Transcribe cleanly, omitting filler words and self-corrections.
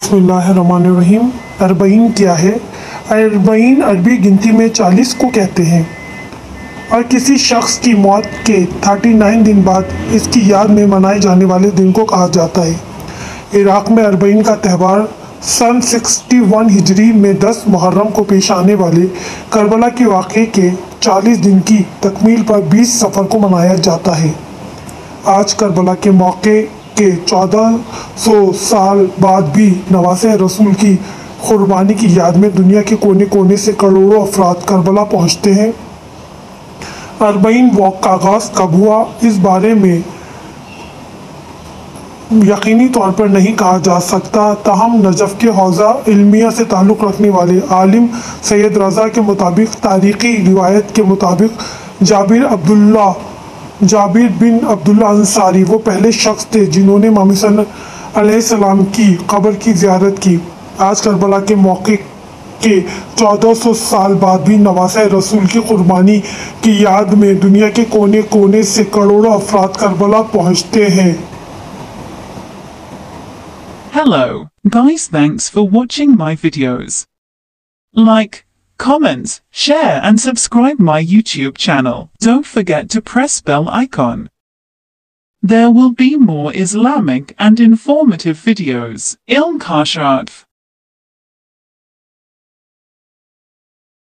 बिस्मिल्लाहिर्रहमानिर्रहीम। अरबईन क्या है? अरबईन अरबी गिनती में 40 को कहते हैं और किसी शख्स की मौत के 39 दिन बाद इसकी याद में मनाए जाने वाले दिन को कहा जाता है। इराक़ में अरबईन का त्यौहार सन 61 हिजरी में 10 मुहर्रम को पेश आने वाले करबला के वाक़े के 40 दिन की तकमील पर 20 सफ़र को मनाया जाता है। आज करबला के मौके के 1400 साल बाद भी नवासे रसूल की कुर्बानी की याद में दुनिया के कोने कोने से करोड़ों अफराद करबला पहुंचते हैं। अरबईन वॉक का आगाज़ कब हुआ, इस बारे में यकीनी तौर पर नहीं कहा जा सकता, ताहम नजफ़ के हौज़ा इल्मिया से ताल्लुक़ रखने वाले आलिम सैयद रज़ा के मुताबिक तारीख़ी रिवायत के मुताबिक जाबिर बिन अब्दुल्ला अंसारी वो पहले शख्स थे जिन्होंने इमाम हुसैन अलैहिस्सलाम की कब्र की ज़ियारत की। आज करबला के मौके के 1400 साल बाद भी नवासे रसूल की कुर्बानी की याद में दुनिया के कोने कोने से करोड़ों अफराद करबला पहुंचते हैं। Hello, guys, thanks for watching my videos. Like, comment, share and subscribe my YouTube channel. Don't forget to press bell icon. There will be more Islamic and informative videos. Ilm Khashat.